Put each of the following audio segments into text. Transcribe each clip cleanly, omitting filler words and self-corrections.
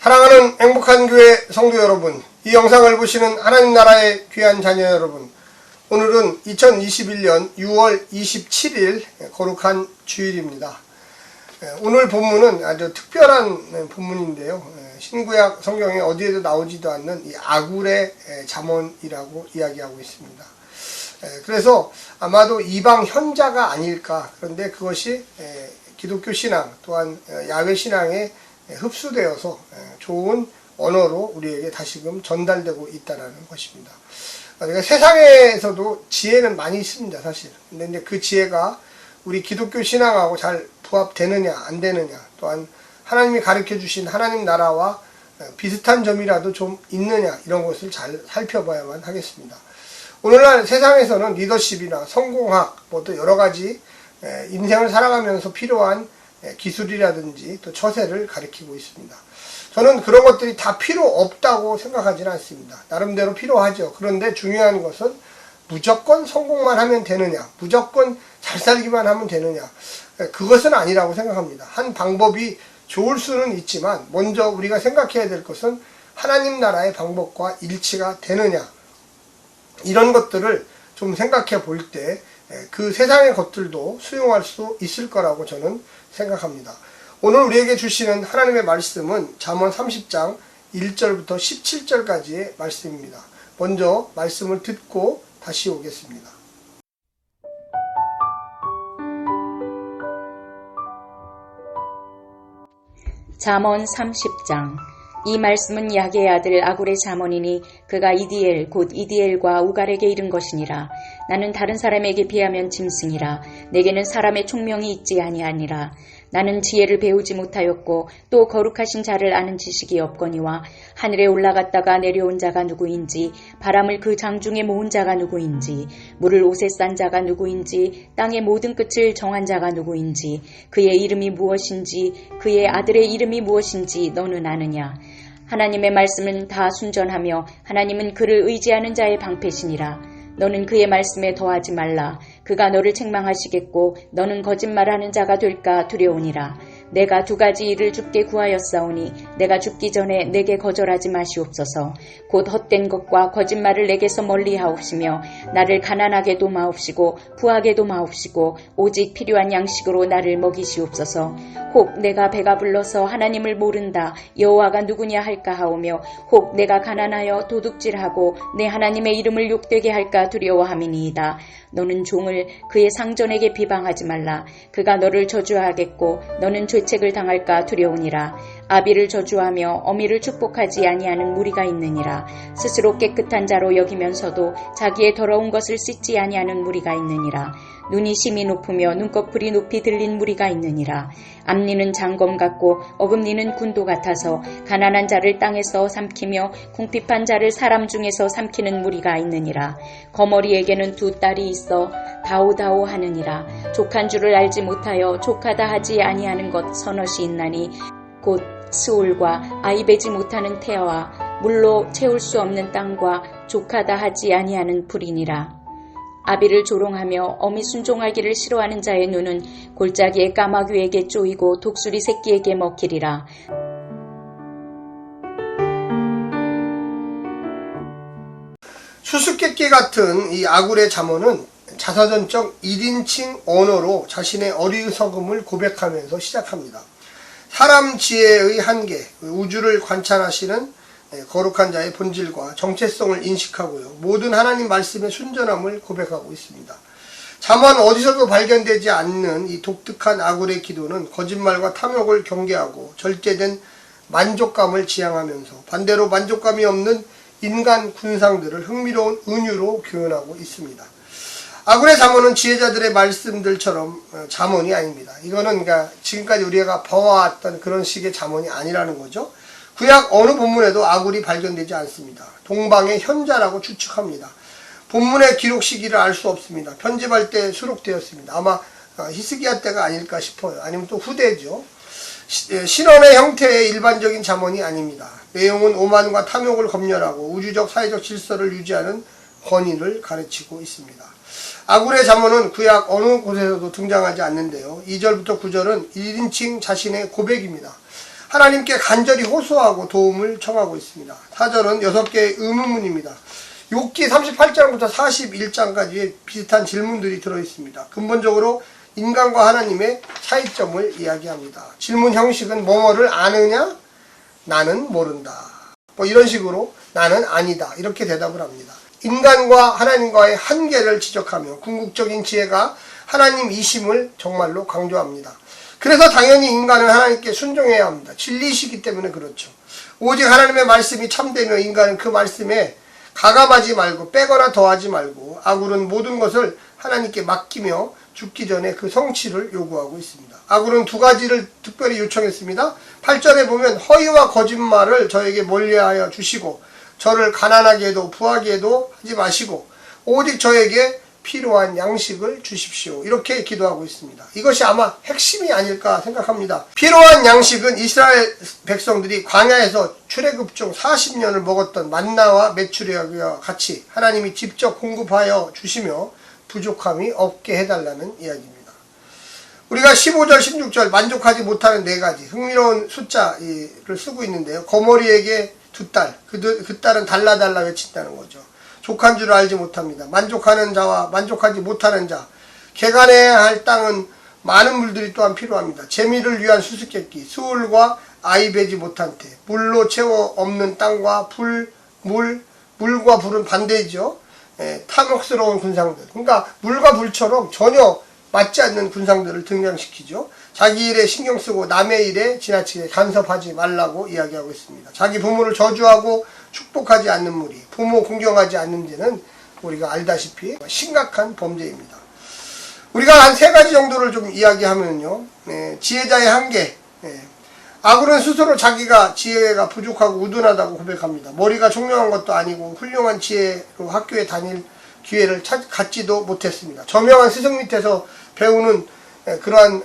사랑하는 행복한 교회 성도 여러분, 이 영상을 보시는 하나님 나라의 귀한 자녀 여러분, 오늘은 2021년 6월 27일 거룩한 주일입니다. 오늘 본문은 아주 특별한 본문인데요. 신구약 성경에 어디에도 나오지도 않는 이 아굴의 잠언이라고 이야기하고 있습니다. 그래서 아마도 이방 현자가 아닐까. 그런데 그것이 기독교 신앙 또한 야훼 신앙에 흡수되어서 좋은 언어로 우리에게 다시금 전달되고 있다는 것입니다. 그러니까 세상에서도 지혜는 많이 있습니다, 사실. 근데 이제 그 지혜가 우리 기독교 신앙하고 잘 부합되느냐, 안 되느냐, 또한 하나님이 가르쳐 주신 하나님 나라와 비슷한 점이라도 좀 있느냐, 이런 것을 잘 살펴봐야만 하겠습니다. 오늘날 세상에서는 리더십이나 성공학, 뭐 또 여러 가지 인생을 살아가면서 필요한 기술이라든지 또 처세를 가리키고 있습니다. 저는 그런 것들이 다 필요 없다고 생각하지는 않습니다. 나름대로 필요하죠. 그런데 중요한 것은 무조건 성공만 하면 되느냐, 무조건 잘 살기만 하면 되느냐, 그것은 아니라고 생각합니다. 한 방법이 좋을 수는 있지만 먼저 우리가 생각해야 될 것은 하나님 나라의 방법과 일치가 되느냐, 이런 것들을 좀 생각해 볼 때 그 세상의 것들도 수용할 수 있을 거라고 저는 생각합니다. 오늘 우리에게 주시는 하나님의 말씀은 잠언 30장 1절부터 17절까지의 말씀입니다. 먼저 말씀을 듣고 다시 오겠습니다. 잠언 30장. 이 말씀은 야게의 아들 아굴의 잠언이니 그가 이디엘 곧 이디엘과 우갈에게 이른 것이니라. 나는 다른 사람에게 비하면 짐승이라. 내게는 사람의 총명이 있지 아니하니라. 나는 지혜를 배우지 못하였고 또 거룩하신 자를 아는 지식이 없거니와 하늘에 올라갔다가 내려온 자가 누구인지, 바람을 그 장중에 모은 자가 누구인지, 물을 옷에 싼 자가 누구인지, 땅의 모든 끝을 정한 자가 누구인지, 그의 이름이 무엇인지, 그의 아들의 이름이 무엇인지 너는 아느냐. 하나님의 말씀은 다 순전하며 하나님은 그를 의지하는 자의 방패시니라. 너는 그의 말씀에 더하지 말라. 그가 너를 책망하시겠고 너는 거짓말하는 자가 될까 두려우니라. 내가 두 가지 일을 주께 구하였사오니 내가 죽기 전에 내게 거절하지 마시옵소서. 곧 헛된 것과 거짓말을 내게서 멀리하옵시며 나를 가난하게도 마옵시고 부하게도 마옵시고 오직 필요한 양식으로 나를 먹이시옵소서. 혹 내가 배가 불러서 하나님을 모른다 여호와가 누구냐 할까 하오며 혹 내가 가난하여 도둑질하고 내 하나님의 이름을 욕되게 할까 두려워함이니이다. 너는 종을 그의 상전에게 비방하지 말라. 그가 너를 저주하겠고 너는 죄책을 당할까 두려우니라. 아비를 저주하며 어미를 축복하지 아니하는 무리가 있느니라. 스스로 깨끗한 자로 여기면서도 자기의 더러운 것을 씻지 아니하는 무리가 있느니라. 눈이 심히 높으며 눈꺼풀이 높이 들린 무리가 있느니라. 앞니는 장검 같고 어금니는 군도 같아서 가난한 자를 땅에서 삼키며 궁핍한 자를 사람 중에서 삼키는 무리가 있느니라. 거머리에게는 두 딸이 있어 다오다오 하느니라. 족한 줄을 알지 못하여 족하다 하지 아니하는 것 서넛이 있나니 곧 스올과 아이 베지 못하는 태아와 물로 채울 수 없는 땅과 족하다 하지 아니하는 불이니라. 아비를 조롱하며 어미 순종하기를 싫어하는 자의 눈은 골짜기의 까마귀에게 쪼이고 독수리 새끼에게 먹히리라. 수수께끼 같은 이 아굴의 잠언은 자사전적 1인칭 언어로 자신의 어리석음을 고백하면서 시작합니다. 사람 지혜의 한계, 우주를 관찰하시는 거룩한 자의 본질과 정체성을 인식하고요. 모든 하나님 말씀의 순전함을 고백하고 있습니다. 다만 어디서도 발견되지 않는 이 독특한 아굴의 기도는 거짓말과 탐욕을 경계하고 절제된 만족감을 지향하면서 반대로 만족감이 없는 인간 군상들을 흥미로운 은유로 교현하고 있습니다. 아굴의 잠언은 지혜자들의 말씀들처럼 잠언이 아닙니다. 이거는 그러니까 지금까지 우리가 봐왔던 그런 식의 잠언이 아니라는 거죠. 구약 어느 본문에도 아굴이 발견되지 않습니다. 동방의 현자라고 추측합니다. 본문의 기록 시기를 알 수 없습니다. 편집할 때 수록되었습니다. 아마 히스기야 때가 아닐까 싶어요. 아니면 또 후대죠. 신원의 형태의 일반적인 잠언이 아닙니다. 내용은 오만과 탐욕을 검열하고 우주적 사회적 질서를 유지하는 권위를 가르치고 있습니다. 아굴의 잠언은 구약 어느 곳에서도 등장하지 않는데요. 2절부터 9절은 1인칭 자신의 고백입니다. 하나님께 간절히 호소하고 도움을 청하고 있습니다. 4절은 6개의 의문문입니다. 욥기 38장부터 41장까지 비슷한 질문들이 들어있습니다. 근본적으로 인간과 하나님의 차이점을 이야기합니다. 질문 형식은 뭐뭐를 아느냐? 나는 모른다. 뭐 이런 식으로 나는 아니다. 이렇게 대답을 합니다. 인간과 하나님과의 한계를 지적하며 궁극적인 지혜가 하나님이심을 정말로 강조합니다. 그래서 당연히 인간은 하나님께 순종해야 합니다. 진리이시기 때문에 그렇죠. 오직 하나님의 말씀이 참되며 인간은 그 말씀에 가감하지 말고 빼거나 더하지 말고 아굴은 모든 것을 하나님께 맡기며 죽기 전에 그 성취를 요구하고 있습니다. 아굴은 두 가지를 특별히 요청했습니다. 8절에 보면 허위와 거짓말을 저에게 멀리하여 주시고 저를 가난하게 해도 부하게 해도 하지 마시고 오직 저에게 필요한 양식을 주십시오. 이렇게 기도하고 있습니다. 이것이 아마 핵심이 아닐까 생각합니다. 필요한 양식은 이스라엘 백성들이 광야에서 출애굽 중 40년을 먹었던 만나와 메추리와 같이 하나님이 직접 공급하여 주시며 부족함이 없게 해달라는 이야기입니다. 우리가 15절, 16절 만족하지 못하는 4가지 흥미로운 숫자를 쓰고 있는데요. 거머리에게 2딸, 그 딸은 달라달라 외친다는 거죠. 족한 줄 알지 못합니다. 만족하는 자와 만족하지 못하는 자, 개간해야 할 땅은 많은 물들이 또한 필요합니다. 재미를 위한 수수께끼, 수울과 아이 베지 못한 태, 물로 채워 없는 땅과 물과 불은 반대이죠. 탐욕스러운 군상들. 그러니까 물과 불처럼 전혀 맞지 않는 군상들을 등장시키죠. 자기 일에 신경 쓰고 남의 일에 지나치게 간섭하지 말라고 이야기하고 있습니다. 자기 부모를 저주하고 축복하지 않는 무리, 부모 공경하지 않는 죄는 우리가 알다시피 심각한 범죄입니다. 우리가 한 3가지 정도를 좀 이야기하면요. 지혜자의 한계. 아굴은 스스로 자기가 지혜가 부족하고 우둔하다고 고백합니다. 머리가 총명한 것도 아니고 훌륭한 지혜로 학교에 다닐 기회를 갖지도 못했습니다. 저명한 스승 밑에서 배우는 그러한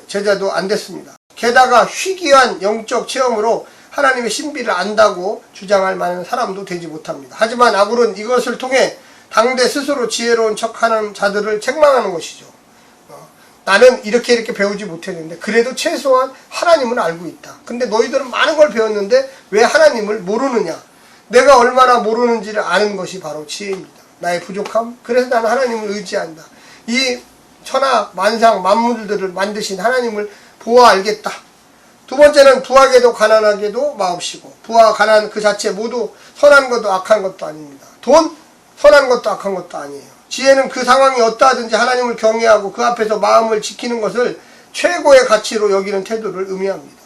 제자도 안 됐습니다. 게다가 희귀한 영적 체험으로 하나님의 신비를 안다고 주장할 만한 사람도 되지 못합니다. 하지만 아굴은 이것을 통해 당대 스스로 지혜로운 척하는 자들을 책망하는 것이죠. 나는 이렇게 배우지 못했는데 그래도 최소한 하나님은 알고 있다. 근데 너희들은 많은 걸 배웠는데 왜 하나님을 모르느냐? 내가 얼마나 모르는지를 아는 것이 바로 지혜입니다. 나의 부족함? 그래서 나는 하나님을 의지한다. 이 천하 만상 만물들을 만드신 하나님을 보아 알겠다. 2번째는 부하게도 가난하게도 마옵시고, 부와 가난 그 자체 모두 선한 것도 악한 것도 아닙니다. 돈? 선한 것도 악한 것도 아니에요. 지혜는 그 상황이 어떠하든지 하나님을 경외하고 그 앞에서 마음을 지키는 것을 최고의 가치로 여기는 태도를 의미합니다.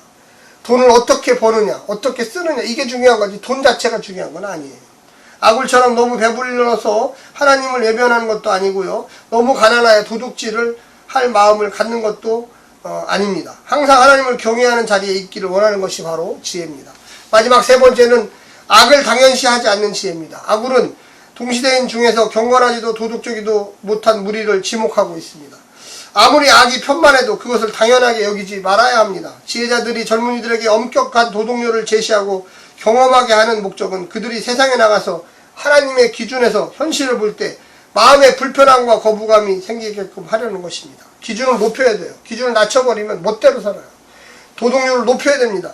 돈을 어떻게 버느냐, 어떻게 쓰느냐, 이게 중요한 거지 돈 자체가 중요한 건 아니에요. 아굴처럼 너무 배불러서 하나님을 외면하는 것도 아니고요. 너무 가난하여 도둑질을 할 마음을 갖는 것도 아닙니다. 항상 하나님을 경외하는 자리에 있기를 원하는 것이 바로 지혜입니다. 마지막 3번째는 악을 당연시하지 않는 지혜입니다. 아굴은 동시대인 중에서 경건하지도 도덕적이도 못한 무리를 지목하고 있습니다. 아무리 악이 편만해도 그것을 당연하게 여기지 말아야 합니다. 지혜자들이 젊은이들에게 엄격한 도덕률을 제시하고 경험하게 하는 목적은 그들이 세상에 나가서 하나님의 기준에서 현실을 볼 때 마음의 불편함과 거부감이 생기게끔 하려는 것입니다. 기준을 높여야 돼요. 기준을 낮춰버리면 멋대로 살아요. 도덕률을 높여야 됩니다.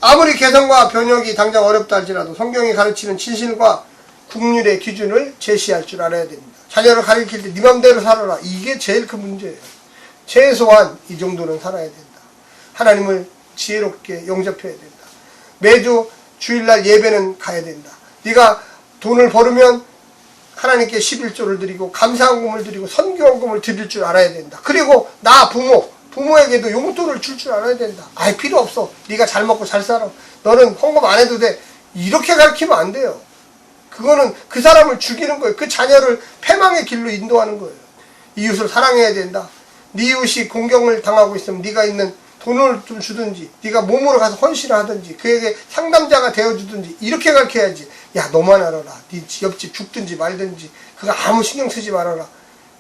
아무리 개성과 변혁이 당장 어렵다 할지라도 성경이 가르치는 진실과 국률의 기준을 제시할 줄 알아야 됩니다. 자녀를 가르칠 때 네 맘대로 살아라. 이게 제일 큰 문제예요. 최소한 이 정도는 살아야 된다. 하나님을 지혜롭게 영접해야 된다. 매주 주일날 예배는 가야 된다. 네가 돈을 벌으면 하나님께 11조를 드리고 감사헌금을 드리고 선교헌금을 드릴 줄 알아야 된다. 그리고 나 부모에게도 용돈을 줄 줄 알아야 된다. 아이 필요 없어. 네가 잘 먹고 잘 살아. 너는 헌금 안 해도 돼. 이렇게 가르치면 안 돼요. 그거는 그 사람을 죽이는 거예요. 그 자녀를 패망의 길로 인도하는 거예요. 이웃을 사랑해야 된다. 네 이웃이 공경을 당하고 있으면 네가 있는 돈을 좀 주든지 네가 몸으로 가서 헌신을 하든지 그에게 상담자가 되어주든지 이렇게 가르쳐야지. 야 너만 알아라. 네 옆집 죽든지 말든지 그거 아무 신경 쓰지 말아라.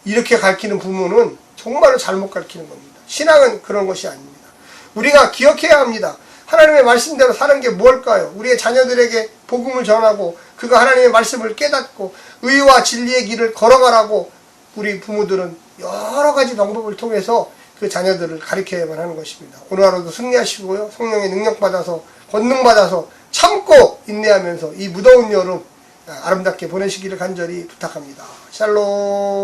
이렇게 가르치는 부모는 정말로 잘못 가르치는 겁니다. 신앙은 그런 것이 아닙니다. 우리가 기억해야 합니다. 하나님의 말씀대로 사는 게 뭘까요? 우리의 자녀들에게 복음을 전하고 그가 하나님의 말씀을 깨닫고 의와 진리의 길을 걸어가라고 우리 부모들은 여러 가지 방법을 통해서 그 자녀들을 가르쳐야만 하는 것입니다. 오늘 하루도 승리하시고요. 성령의 능력 받아서 권능 받아서 참고 인내하면서 이 무더운 여름 아름답게 보내시기를 간절히 부탁합니다. 샬롬.